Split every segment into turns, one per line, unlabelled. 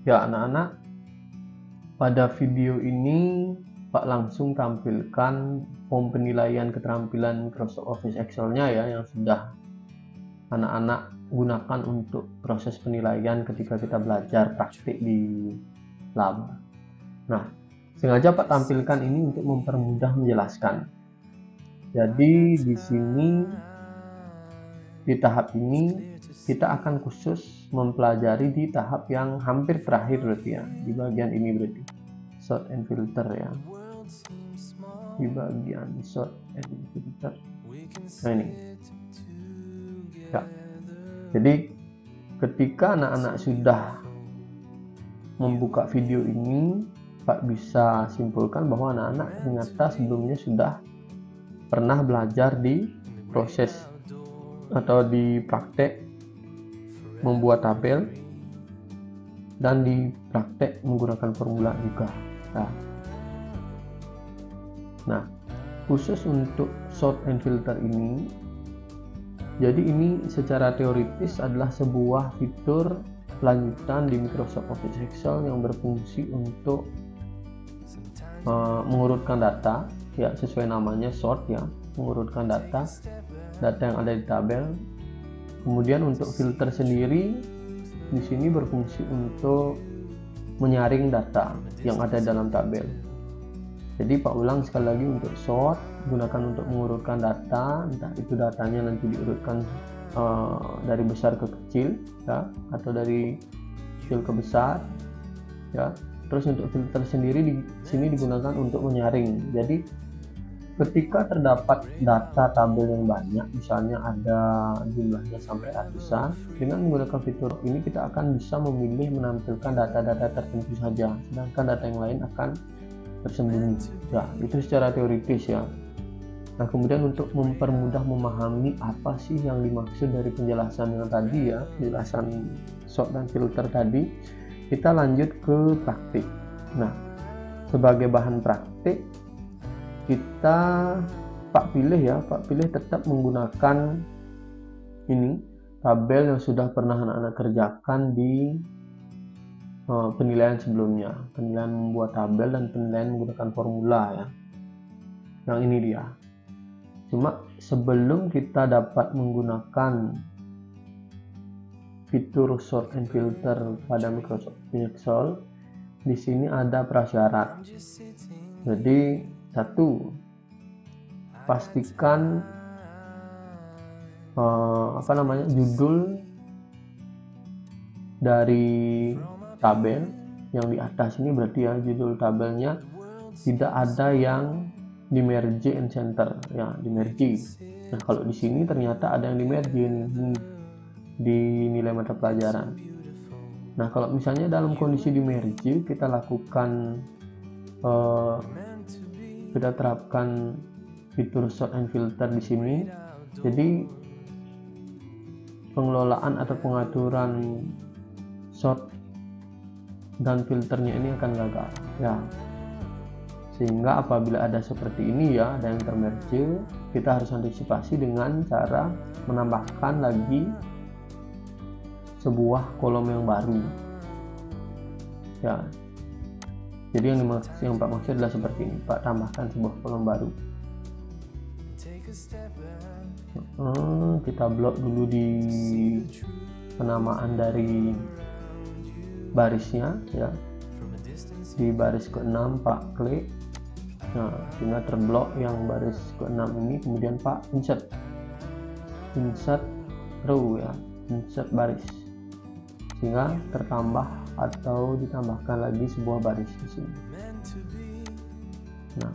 Ya anak-anak, pada video ini Pak langsung tampilkan form penilaian keterampilan Microsoft Office Excel-nya ya, yang sudah anak-anak gunakan untuk proses penilaian ketika kita belajar praktik di lab. Nah, sengaja Pak tampilkan ini untuk mempermudah menjelaskan. Jadi di sini, di tahap ini kita akan khusus mempelajari di tahap yang hampir terakhir berarti ya, di bagian ini berarti sort and filter ya, di bagian sort and filter. Nah ini ya, jadi ketika anak-anak sudah membuka video ini, Pak bisa simpulkan bahwa anak-anak ternyata sebelumnya sudah pernah belajar di proses atau di praktek membuat tabel dan di praktek menggunakan formula juga. Nah, khusus untuk sort and filter ini, jadi ini secara teoritis adalah sebuah fitur lanjutan di Microsoft Office Excel yang berfungsi untuk mengurutkan data ya, sesuai namanya sort ya, mengurutkan data yang ada di tabel. Kemudian untuk filter sendiri di sini berfungsi untuk menyaring data yang ada dalam tabel. Jadi Pak ulang sekali lagi, untuk sort gunakan untuk mengurutkan data, entah itu datanya nanti diurutkan dari besar ke kecil ya, atau dari kecil ke besar ya. Terus untuk filter sendiri di sini digunakan untuk menyaring. Jadi ketika terdapat data tabel yang banyak, misalnya ada jumlahnya sampai ratusan, dengan menggunakan fitur ini kita akan bisa memilih menampilkan data-data tertentu saja, sedangkan data yang lain akan tersembunyi ya. Itu secara teoritis ya. Nah, kemudian untuk mempermudah memahami apa sih yang dimaksud dari penjelasan yang tadi ya, penjelasan sort dan filter tadi, kita lanjut ke praktik. Nah, sebagai bahan praktik kita Pak pilih tetap menggunakan ini tabel yang sudah pernah anak-anak kerjakan di penilaian sebelumnya, penilaian membuat tabel dan penilaian menggunakan formula ya. Yang ini dia. Cuma sebelum kita dapat menggunakan fitur sort and filter pada Microsoft Excel, di sini ada prasyarat. Jadi satu, pastikan judul dari tabel yang di atas ini, berarti ya judul tabelnya tidak ada yang di merge and center ya, di merge. Nah, kalau di sini ternyata ada yang di merge nih, di nilai mata pelajaran. Nah, kalau misalnya dalam kondisi di merge, kita lakukan kita terapkan fitur sort and filter di sini. Jadi pengelolaan atau pengaturan sort dan filternya ini akan gagal ya. Sehingga apabila ada seperti ini ya, ada yang termerge, kita harus antisipasi dengan cara menambahkan lagi sebuah kolom yang baru ya. Jadi yang Pak maksud adalah seperti ini, Pak tambahkan sebuah kolom baru. Kita blok dulu di penamaan dari barisnya ya. Di baris ke-6 Pak klik, nah sehingga terblok yang baris ke-6 ini. Kemudian Pak insert row ya, insert baris, sehingga tertambah atau ditambahkan lagi sebuah baris di sini. Nah,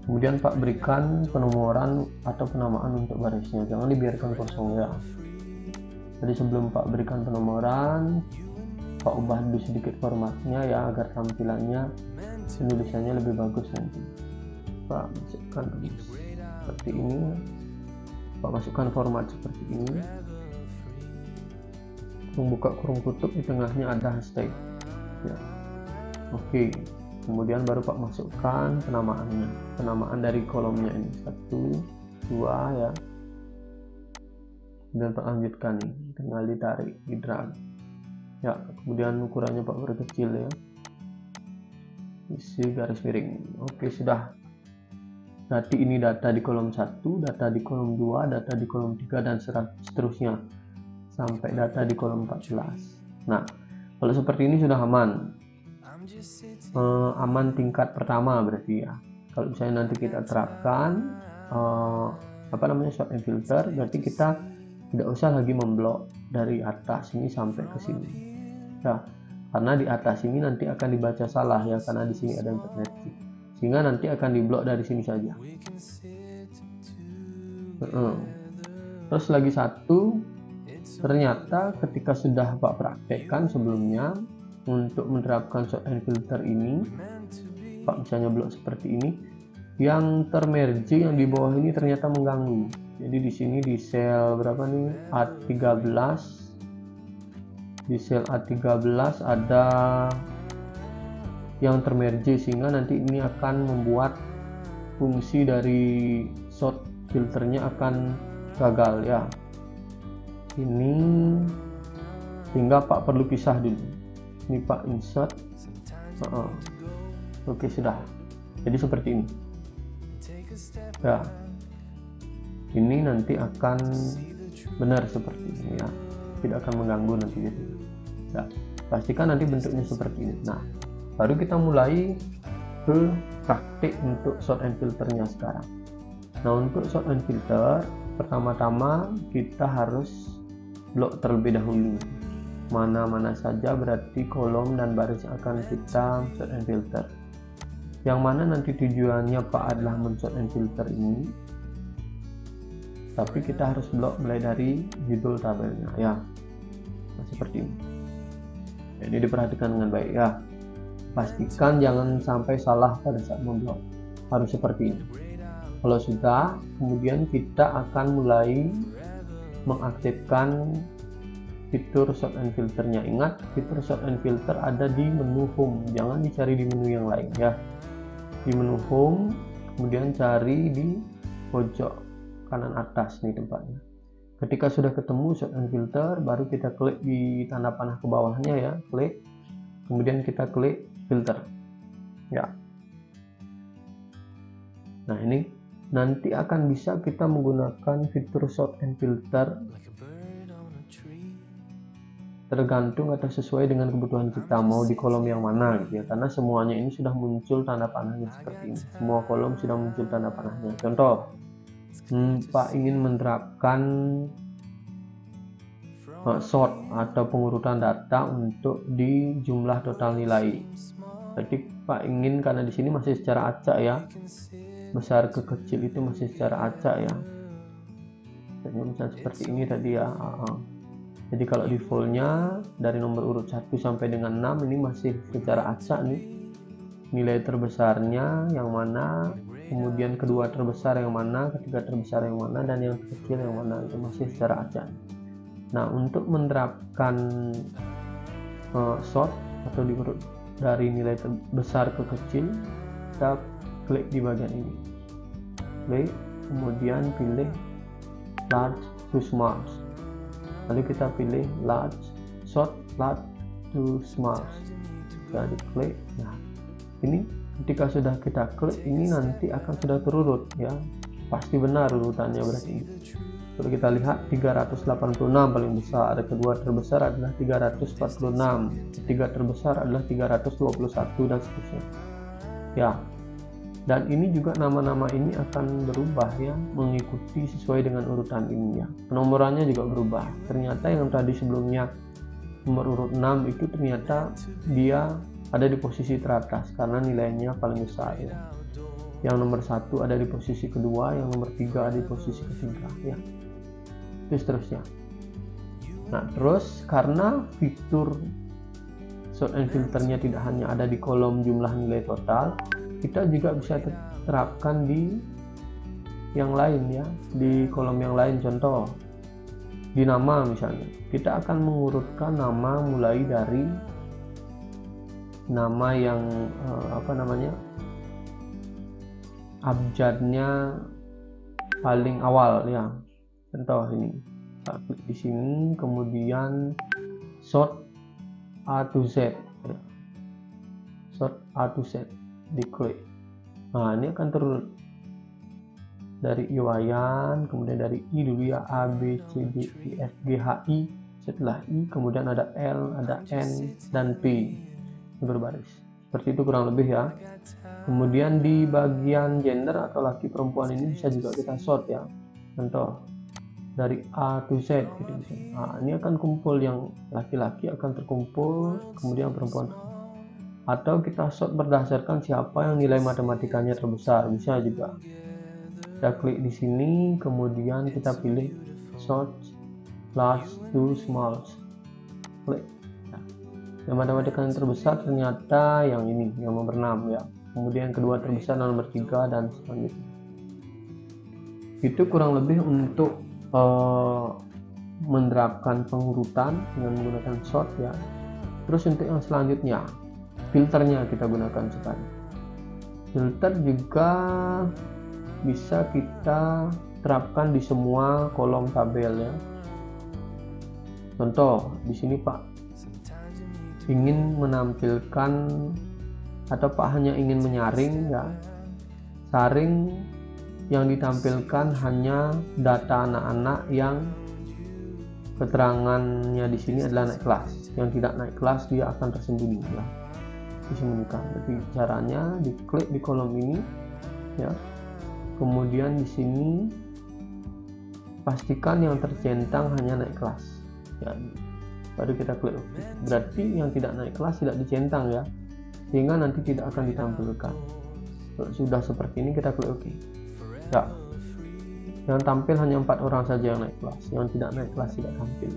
kemudian Pak berikan penomoran atau penamaan untuk barisnya, jangan dibiarkan kosong ya. Jadi sebelum Pak berikan penomoran, Pak ubah dulu sedikit formatnya ya, agar tampilannya penulisannya lebih bagus nanti. Pak masukkan seperti ini, Pak masukkan format seperti ini, membuka kurung tutup, di tengahnya ada hashtag ya. Oke, kemudian baru Pak masukkan penamaan dari kolomnya ini, 1, 2 ya. Dan Pak lanjutkan nih, tinggal ditarik, di drag ya, kemudian ukurannya Pak perkecil ya, isi garis miring. Oke, sudah. Berarti ini data di kolom 1, data di kolom 2, data di kolom 3, dan seterusnya sampai data di kolom 14. Nah, kalau seperti ini sudah aman. Aman tingkat pertama berarti ya. Kalau misalnya nanti kita terapkan sort and filter, berarti kita tidak usah lagi memblok dari atas ini sampai ke sini ya, karena di atas ini nanti akan dibaca salah ya, karena di sini ada intermeji, sehingga nanti akan diblok dari sini saja. Terus lagi satu, ternyata ketika sudah Pak praktekkan sebelumnya untuk menerapkan sort and filter ini, Pak misalnya blok seperti ini, yang termerge yang di bawah ini ternyata mengganggu. Jadi di sini di sel berapa nih, A13, di sel A13 ada yang termerge, sehingga nanti ini akan membuat fungsi dari sort filternya akan gagal ya. Ini sehingga Pak perlu pisah dulu. Ini Pak insert. Oke, sudah. Jadi seperti ini ya, ini nanti akan benar seperti ini ya, tidak akan mengganggu nanti gitu ya. Pastikan nanti bentuknya seperti ini. Nah, baru kita mulai ke praktik untuk sort and filternya sekarang. Nah, untuk sort and filter pertama-tama kita harus blok terlebih dahulu mana-mana saja berarti kolom dan baris yang akan kita sort and filter. Yang mana nanti tujuannya Pak adalah men-sort and filter ini, tapi kita harus blok mulai dari judul tabelnya ya. Nah, seperti ini. Jadi diperhatikan dengan baik ya. Pastikan jangan sampai salah pada saat memblok. Harus seperti ini. Kalau sudah, kemudian kita akan mulai mengaktifkan fitur sort and filternya. Ingat, fitur sort and filter ada di menu home, jangan dicari di menu yang lain ya. Di menu home, kemudian cari di pojok kanan atas nih tempatnya. Ketika sudah ketemu sort and filter, baru kita klik di tanda panah ke bawahnya ya, klik, kemudian kita klik filter ya. Nah, ini nanti akan bisa kita menggunakan fitur sort and filter tergantung atau sesuai dengan kebutuhan kita, mau di kolom yang mana gitu ya, karena semuanya ini sudah muncul tanda panahnya seperti ini, semua kolom sudah muncul tanda panahnya. Contoh, Pak ingin menerapkan sort atau pengurutan data untuk di jumlah total nilai. Jadi Pak ingin, karena di sini masih secara acak ya, besar ke kecil itu masih secara acak ya. Jadi misalnya seperti ini tadi ya. Jadi kalau defaultnya dari nomor urut 1 sampai dengan 6 ini masih secara acak nih. Nilai terbesarnya yang mana, kemudian kedua terbesar yang mana, ketiga terbesar yang mana, dan yang kecil yang mana, itu masih secara acak. Nah, untuk menerapkan sort atau diurut dari nilai terbesar ke kecil, kita klik di bagian ini. Klik, kemudian pilih large to small. Lalu kita pilih large, sort large to small. Kita diklik. Nah, ini ketika sudah kita klik, ini nanti akan sudah terurut ya. Pasti benar urutannya berarti. Kalau kita lihat 386 paling besar, kedua terbesar adalah 346, ketiga terbesar adalah 321, dan seterusnya. Ya. Dan ini juga nama-nama ini akan berubah ya, mengikuti sesuai dengan urutan ini ya. Penomorannya juga berubah. Ternyata yang tadi sebelumnya nomor urut 6 itu ternyata dia ada di posisi teratas karena nilainya paling besar ya. Yang nomor 1 ada di posisi kedua, yang nomor 3 ada di posisi ketiga ya. Itu seterusnya. Nah, terus karena fitur sort and filternya tidak hanya ada di kolom jumlah nilai total, kita juga bisa terapkan di yang lain ya, di kolom yang lain. Contoh di nama misalnya, kita akan mengurutkan nama mulai dari nama yang abjadnya paling awal ya. Contoh ini, kita klik di sini, kemudian sort A to Z ya. Sort A to Z, diklik. Nah ini akan turun dari Iwayan, kemudian dari I dulu ya, A, B, C, D, E, F, G, H, I. Setelah I kemudian ada L, ada N, dan P berbaris. Seperti itu kurang lebih ya. Kemudian di bagian gender atau laki perempuan ini bisa juga kita sort ya. Contoh dari A to Z gitu misalnya. Nah, ini akan kumpul, yang laki-laki akan terkumpul, kemudian perempuan. Atau kita sort berdasarkan siapa yang nilai matematikanya terbesar, bisa juga. Kita klik di sini, kemudian kita pilih sort large to small. Klik. Nah, yang matematika yang terbesar ternyata yang ini, yang nomor 6 ya. Kemudian kedua terbesar nomor 3 dan selanjutnya. Itu kurang lebih untuk menerapkan pengurutan dengan menggunakan sort ya. Terus untuk yang selanjutnya, filternya kita gunakan sekarang. Filter juga bisa kita terapkan di semua kolom tabel ya. Contoh di sini Pak ingin menampilkan atau Pak hanya ingin menyaring ya, saring yang ditampilkan hanya data anak-anak yang keterangannya di sini adalah naik kelas. Yang tidak naik kelas dia akan tersembunyi ya, disembunyikan. Jadi caranya diklik di kolom ini ya. Kemudian di sini pastikan yang tercentang hanya naik kelas ya, baru kita klik OK. Berarti yang tidak naik kelas tidak dicentang ya, sehingga nanti tidak akan ditampilkan. Kalau sudah seperti ini kita klik OK ya. Yang tampil hanya 4 orang saja yang naik kelas, yang tidak naik kelas tidak tampil.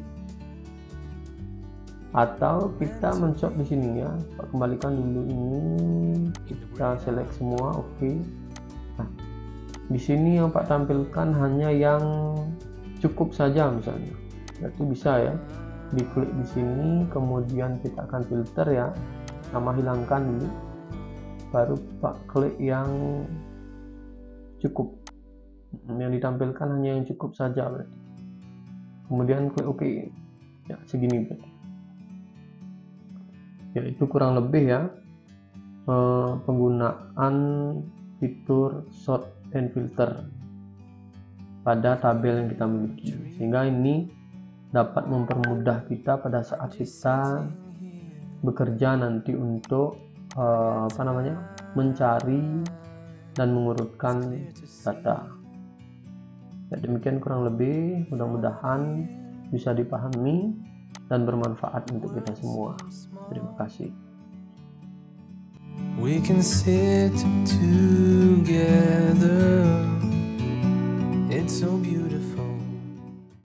Atau kita men-sort di sini ya, kembalikan dulu ini, kita select semua OK. Nah di sini yang Pak tampilkan hanya yang cukup saja misalnya, berarti bisa ya, diklik di sini, kemudian kita akan filter ya, sama hilangkan dulu, baru Pak klik yang cukup, yang ditampilkan hanya yang cukup saja berarti. Kemudian klik OK ya, segini berarti ya. Itu kurang lebih ya penggunaan fitur sort and filter pada tabel yang kita miliki, sehingga ini dapat mempermudah kita pada saat kita bekerja nanti untuk mencari dan mengurutkan data. Ya, demikian kurang lebih, mudah-mudahan bisa dipahami dan bermanfaat untuk kita semua. Terima kasih.
We can sit together